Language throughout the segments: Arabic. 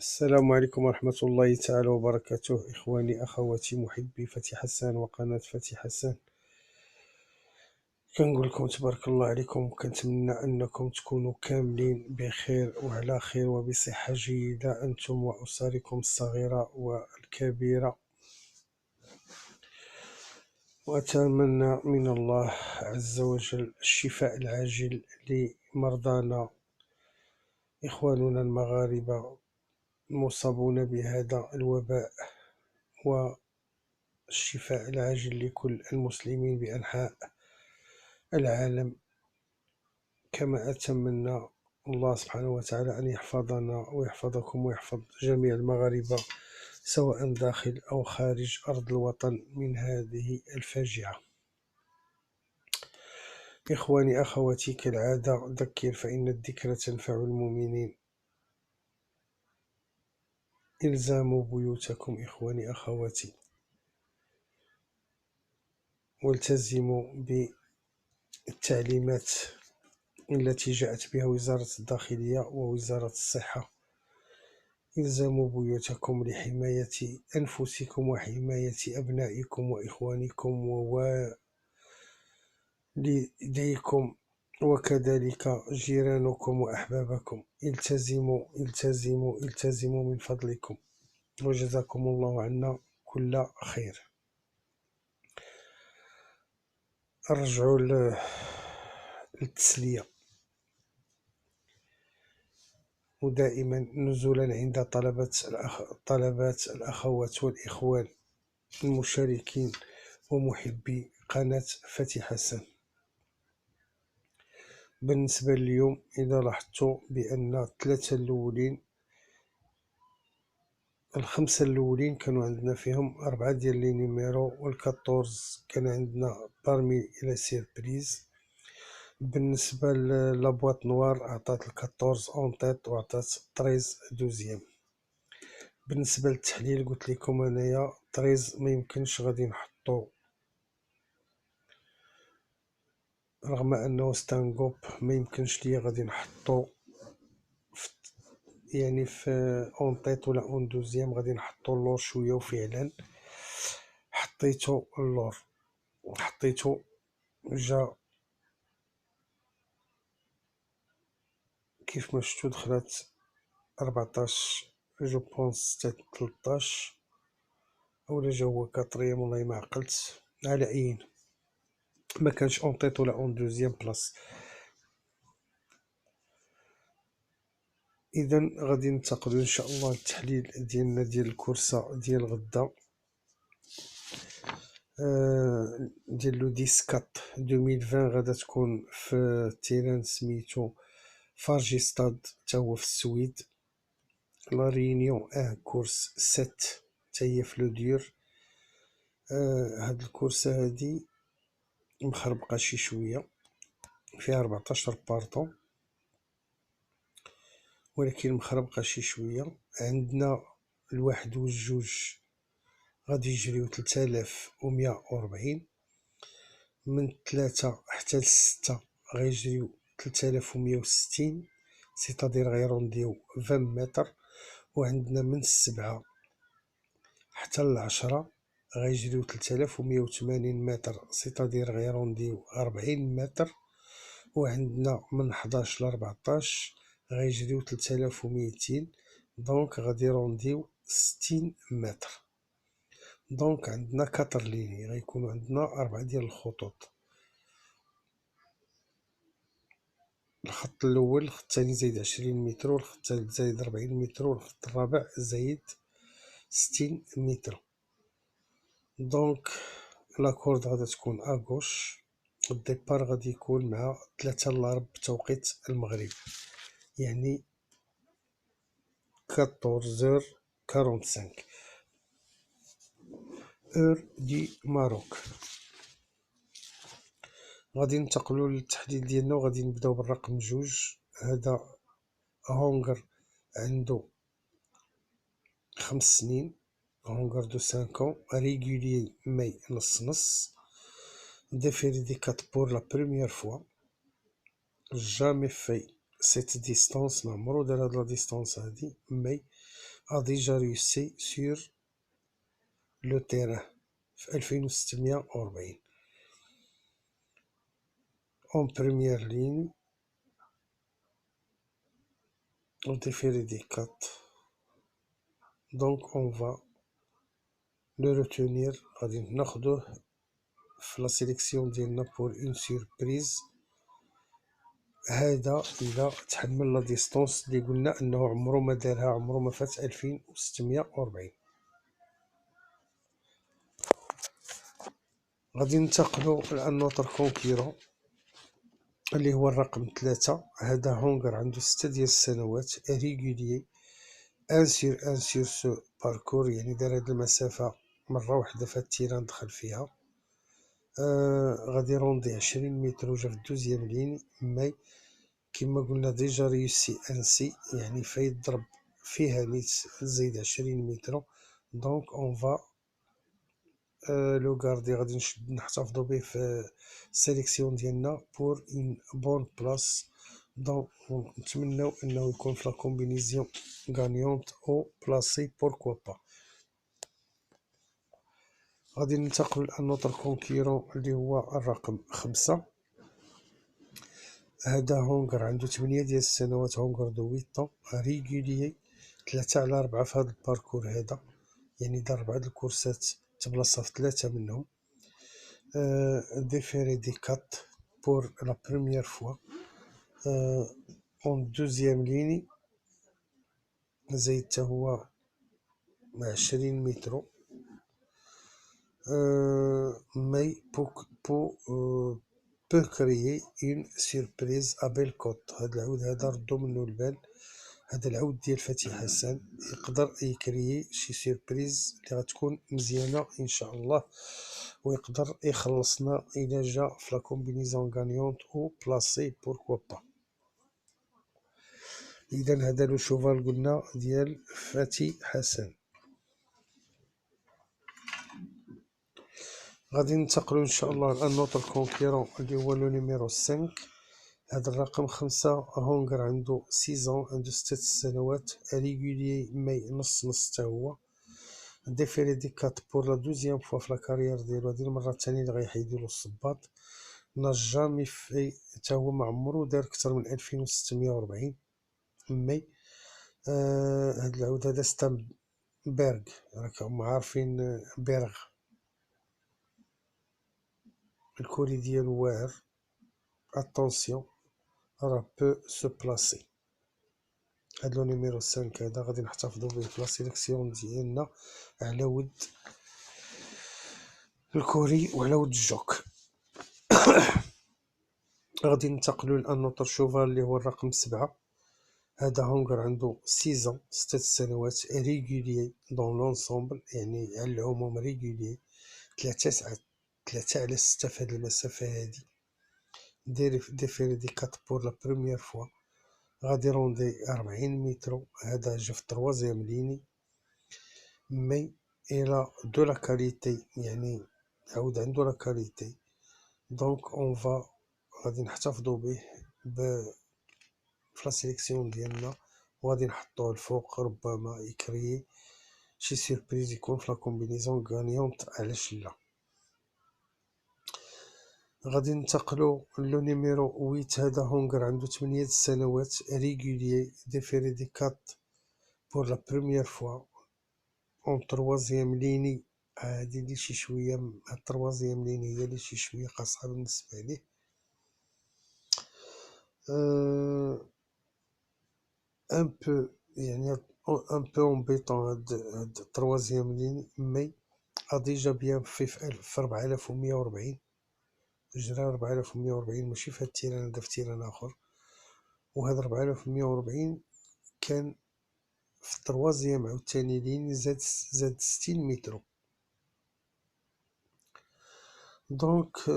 السلام عليكم ورحمة الله تعالى وبركاته. إخواني أخواتي محبي فتح حسان وقناة فتح حسان، كنقول لكم تبارك الله عليكم، وكنتمنى أنكم تكونوا كاملين بخير وعلى خير وبصحة جيدة أنتم وأسركم الصغيرة والكبيرة. وأتمنى من الله عز وجل الشفاء العاجل لمرضانا إخواننا المغاربة المصابون بهذا الوباء، والشفاء العاجل لكل المسلمين بأنحاء العالم. كما أتمنى الله سبحانه وتعالى أن يحفظنا ويحفظكم ويحفظ جميع المغاربة سواء داخل أو خارج أرض الوطن من هذه الفاجعة. إخواني أخواتي، كالعادة ذكر فإن الذكرى تنفع المؤمنين. إلزاموا بيوتكم إخواني أخواتي، والتزموا بالتعليمات التي جاءت بها وزارة الداخلية ووزارة الصحة. إلزموا بيوتكم لحماية أنفسكم وحماية أبنائكم وإخوانكم ووالديكم وكذلك جيرانكم وأحبابكم. التزموا التزموا التزموا من فضلكم، وجزاكم الله عنا كل خير. أرجعوا للتسلية، ودائما نزولا عند طلبات الأخوات والإخوان المشاركين ومحبي قناة فتح حسان. بالنسبة لليوم، إذا لاحظتوا بأن الخمسة الأولين كانوا عندنا فيهم 4 ديال لي نيميرو، والكاطورز كان عندنا بارمي إلى سيربريز. بالنسبة لابواط نوار عطات الكاطورز اون تيت وعطات 13 دوزيام. بالنسبة للتحليل قلت لكم انايا 13 ما يمكنش غادي نحطو، رغم انه ستانغوب ما يمكنش ليا غادي نحطو يعني في اون تيت ولا اون دوزيام، غادي نحطو اللور شويه. وفعلا حطيتو اللور وحطيتو جا كيف ما شفتو دخلت 14 جو بونس حتى 13، اولا جا هو كاتريام والله ما عقلت. على اين ما كانش اون تيت ولا اون دوزيام بلاص. اذا غادي ننتقلوا ان شاء الله للتحليل ديالنا ديال الكورسه ديال غدا، ديال لو 10 2020. غادا تكون في تيران سميتو فارجي ستاد تا هو في السويد. لا ريونيون كورس 7 تا هي في لو ديور. هاد الكورسه هادي مخربقه شي شويه، فيها 14 بارطون ولكن مخربقه شي شويه. عندنا الواحد والجوج غادي يجريو 3140، من 3 حتى ل6 غيجريو 3160، سيتادير غيرونديو 20 متر. وعندنا من 7 حتى ل10 غيجريو 3180 متر، سيتادير غيرونديو 40 متر. وعندنا من 11 ل 14 غيجريو 3200، دونك غادي يرونديو 60 متر. دونك عندنا 4 ليني، غيكونوا عندنا 4 ديال الخطوط. الخط الاول، الخط الثاني زايد 20 متر، والخط الثالث زايد 40 متر، والخط الرابع زايد 60 متر. دونك لاكورد غادي تكون اغوش. الديبار غادي يكون مع 3 الغرب بتوقيت المغرب، يعني 14h45 اور دي ماروك. غادي ننتقلوا للتحليل ديالنا، وغادي نبداو بالرقم 2. هذا هونغر عنده 5 سنين، هونغر دو 5 ans، ريغولي مي نص ديفيري دي 4 بور لا بروميير فوا، جامي في سيت ديستانس، ما عمرو دار هاد لا ديستانس هادي. مي a déjà réussi sur le terrain في 2640. En première ligne, on déféré des 4. Donc on va le retenir. غادي ناخدوه في لا سيليكسيون ديالنا pour une surprise. هذا إلا تحمل لا ديستونس اللي قلنا أنه عمرو ما دارها، عمرو ما فات 2640. غادي ننتقلو لأن نوتر كونكيرون اللي هو الرقم 3. هذا هونغر عنده 6 ديال السنوات، ريغوليي ان سور سو باركور، يعني دار هاد المسافة مرة واحدة في هاد التيران دخل فيها. غادي روندي 20 متر وجا في الدوزيام لين، مي كما قلنا ديجا ريوسي انسي، يعني فيضرب فيها نيت زيد 20 متر. دونك اون فا لو غاردي، غادي نحتفظو به في السيليكسيون ديالنا بور اون بون بلاص. دونك نتمناو انه يكون في لا كومبينيزيون غانيونت او بلاسي بوركوا با. غادي ننتقل لنوتر كونكيرون اللي هو الرقم 5. هذا هونغر عنده 8 ديال السنوات، هونغر دو 8 ريغوليي 3/4 في هذا الباركور هذا، يعني دار 4 الكورسات تبلاصا في 3 منهم. déféré des 4 pour la première fois. En deuxième ligne زيد هو 20 متر. mais peut créer une surprise à Bellecote. هذا العود هذا ردو منو البال، هذا العود ديال فتحي حسن يقدر يكريي شي سيربريز اللي غتكون مزيانه ان شاء الله، ويقدر يخلصنا الى جا في لا كومبينيزون غانيونت او بلاسي بوركوا با. اذا هذا لو شوفال قلنا ديال فتحي حسن. غادي ننتقلوا ان شاء الله لنوتر كونكيرون اللي هو لو نيميرو 5. هذا الرقم 5 هونغر عنده 6 عنده 6 سنوات، ريغوليي مي نص حتى هو. ديفيري دي 4 بور لا دوزيام فوا في لا كارير ديالو، هادي المره الثانيه اللي غيحيدولو الصباط. نا جامي في حتى هو ما عمرو دار اكثر من 2640. مي هاد العود هذا ستام بيرغ، راكم عارفين بيرغ الكوري ديالو واعر. اتونسيون راه بو سو بلاسي. هاد لو نيميرو 5 هذا غادي نحتفظو به في لا سيليكسيون ديالنا على ود الكوري وعلى ود الجوك. غادي ننتقلو لانوتر شوفال اللي هو الرقم 7. هذا هونغر عنده 6 سنوات، ريغوليي دون لونسومبل، يعني على العموم ريغوليي 3 على 6 في هاد المسافة هادي. ديفيري دي 4 بور لا بروميير فوا. غادي روندي 40 متر. هذا جا في تروازيام ليني، مي الى دو لا كاليتي، يعني عاود عندو لا كاليتي. دونك اون فا غادي نحتفظو به في لا سيليكسيون ديالنا، وغادي نحطوه الفوق، ربما يكري شي سيربريز يكون في لا كومبينيزون غانيونت، علاش لا. غادي ننتقلو لو نيميرو 8. هذا هونغر عنده 8 سنوات، ريغوليي ديفيري دي 4 بور لا بروميير فوا اون تروازيام ليني. هادي لي شي شويه، التروازيام ليني هي لي شي شويه قاصحه بالنسبه ليه. ان بو يعني ان بو امبيطون هاد التروازيام لين، مي ا ديجا بيان في 4140. جرى 4140 ماشي في هاد التيران، هدا في تيران اخر. وهاد 4140 كان في التروازيام عاوتاني لين زاد 60 متر. دونك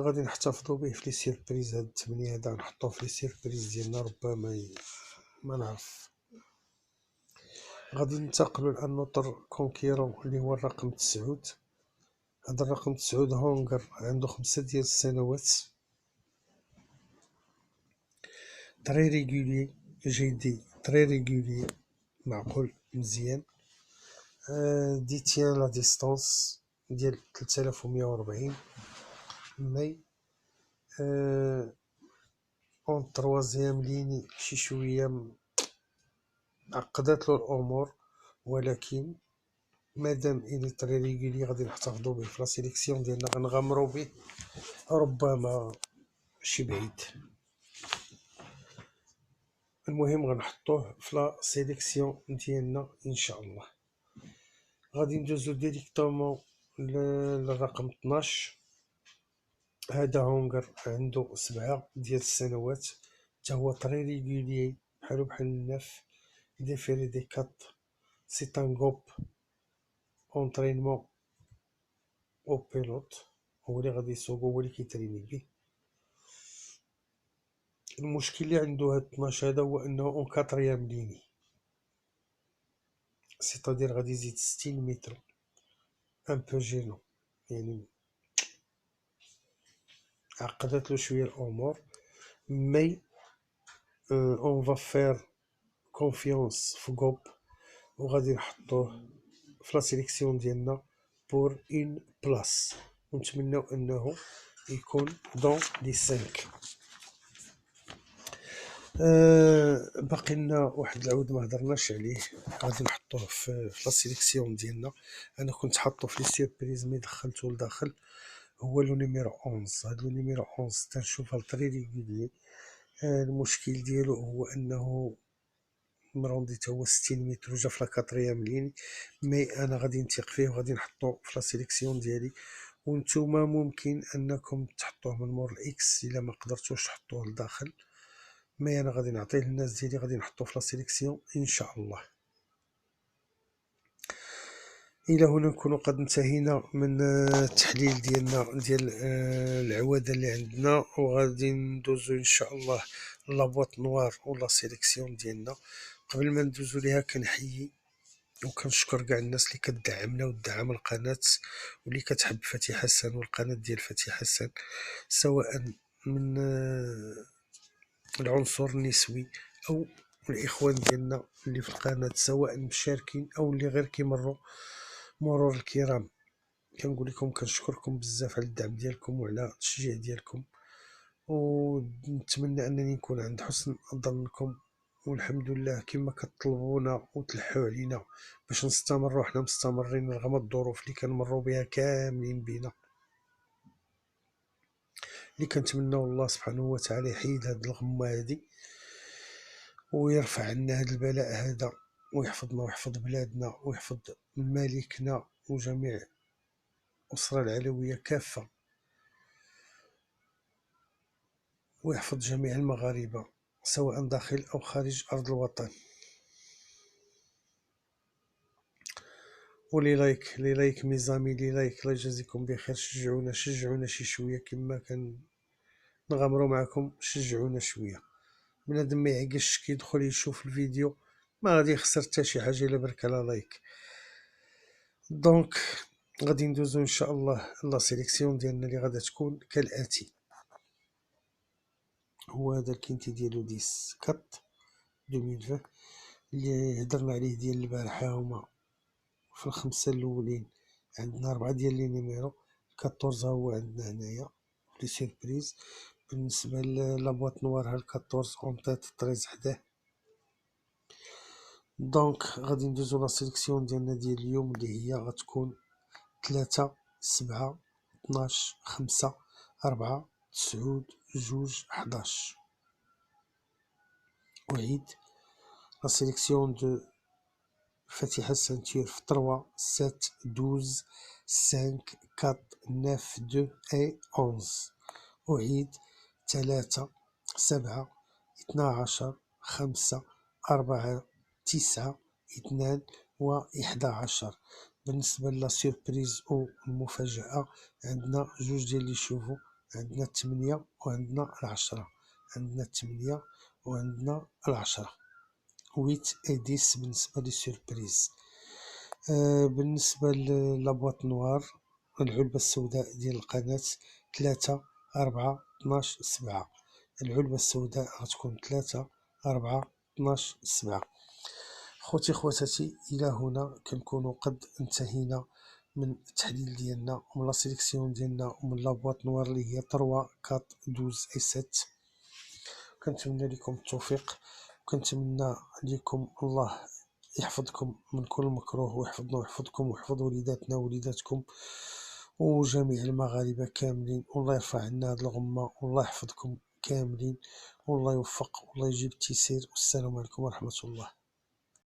غادي نحتفظو به في لي سيربريز. هاد 8 هدا نحطوه في لي سيربريز ديالنا، ربما ما نعرف. غادي ننتقلو لانوتر كونكيرون اللي هو الرقم 9. هذا الرقم 9 هونغر عنده 5 ديال السنوات، تري ريغولي جيدي تري ريغولي. معقول مزيان. ديتيان لا ديستانس ديال 3140 مي. اون تروازيام ليني شي شويه عقدات له الامور، ولكن مادام إلي تري ريغولي غادي نحتفظو به في لا سيليكسيون ديالنا، غنغامرو به، ربما شي بعيد. المهم غنحطوه في لا سيليكسيون ديالنا ان شاء الله. غادي ندوزو ديريكتومون للرقم 12. هذا هونغر عنده 7 ديال السنوات، حتى هو طري ريغولي بحال الناف. ديفيري دي 4 سي ان غوب اونطرينمون او بيلوت، هو اللي غادي يسوقو، هو اللي كيتريني بيه. المشكل اللي عنده هاد 12 هذا هو انه اون كاتريام ليني، سيتادير غادي يزيد 60 متر، ان بو جينون، يعني عقدت له شويه الامور. مي اون فا فير كونفيونس في غوب، وغادي نحطوه في لا سيليكسيون ديالنا بور اون بلاص، ونتمناو انه يكون دون لي 5. باقي لنا واحد العود ما هضرناش عليه، غادي نحطوه في لا سيليكسيون ديالنا. انا كنت حاطو في لي سيربريز مي دخلته لداخل، هو لو نيميرو 11. هاد لو نيميرو 11 تنشوفها طري ريغولي. المشكل ديالو هو انه مروندي تا هو 60 متر وجا في لا كاتريام لين، مي انا غادي نثيق فيه وغادي نحطو في لا سيليكسيون ديالي. وانتوما ممكن انكم تحطوه من مور الاكس الا ما قدرتوش تحطوه لداخل، مي انا غادي نعطيه للناس ديالي، غادي نحطو في لا سيليكسيون ان شاء الله. الى هنا نكون قد انتهينا من التحليل ديالنا ديال العواده اللي عندنا، وغادي ندوزو ان شاء الله لابواط نوار ولا سيليكسيون ديالنا. قبل ما ندوزو ليها كنحيي وكنشكر كاع الناس اللي كتدعمنا وتدعم القناه، واللي كتحب فتحي حسن والقناه ديال فتحي حسن، سواء من العنصر النسوي او الاخوان ديالنا اللي في القناه، سواء مشاركين او اللي غير كيمروا مرور الكرام. كنقول لكم كنشكركم بزاف على الدعم ديالكم وعلى التشجيع ديالكم، ونتمنى انني نكون عند حسن ظنكم. والحمد لله كما كتطلبونا وتلحوا علينا باش نستمروا، حنا مستمرين رغم الظروف اللي كنمروا بها كاملين بينا، اللي كنتمناو الله سبحانه وتعالى يحيد هاد الغمه هادي ويرفع عنا هاد البلاء هذا، ويحفظنا ويحفظ بلادنا ويحفظ ملكنا وجميع الأسرة العلوية كافة، ويحفظ جميع المغاربة سواء داخل أو خارج أرض الوطن. ولي لايك ميزامي، لي لايك، الله يجازيكم بخير. شجعونا شي شويه كما كان نغامروا معكم، شجعونا شويه. بنادم ما يعقش كيدخل يشوف الفيديو ما غادي يخسر حتى شي حاجه الا برك على لايك. دونك غادي ندوزو ان شاء الله لا سيليكسيون ديالنا اللي غادا تكون كالاتي. هو هذا الكينتي ديالو 10 2020 اللي هضرنا عليه ديال البارحه. هما في الخمسه الاولين عندنا 4 ديال لي نيميرو، 14 هو عندنا هنايا لي سيربريز. بالنسبه لابواط نوار ها 14 اون تيت 13 حداه. دونك غادي ندوزو لا سيليكسيون ديالنا ديال اليوم اللي هي غتكون 3 7 12 5 4 9 2 11. أعيد لا سيليكسيون دو فتحي السانتور في 3 7 12 5 4 9 2 et 11. أعيد 3 7 12 5 4 9 2 و11. بالنسبة لا سيربريز أو المفاجأة عندنا جوج ديال لي شوفو، عندنا 8 وعندنا 10، عندنا 8 وعندنا 10، 8 et 10 بالنسبة لي سيربريز. بالنسبة لابواط نوار العلبة السوداء ديال القناة 3 4 12 7. العلبة السوداء غتكون 3 4 12 7. خوتي خواتاتي، الى هنا كنكونوا قد انتهينا من التحليل ديالنا ومن لا سيليكسيون ديالنا ومن لابواط نوار اللي هي 3 4 12 اي 7. كنتمنى لكم التوفيق، وكنتمنى لكم الله يحفظكم من كل مكروه، ويحفظنا ويحفظكم ويحفظ وليداتنا ووليداتكم وجميع المغاربة كاملين، والله يرفع عنا هاد الغمة، والله يحفظكم كاملين، والله يوفق، والله يجيب التيسير. والسلام عليكم ورحمة الله.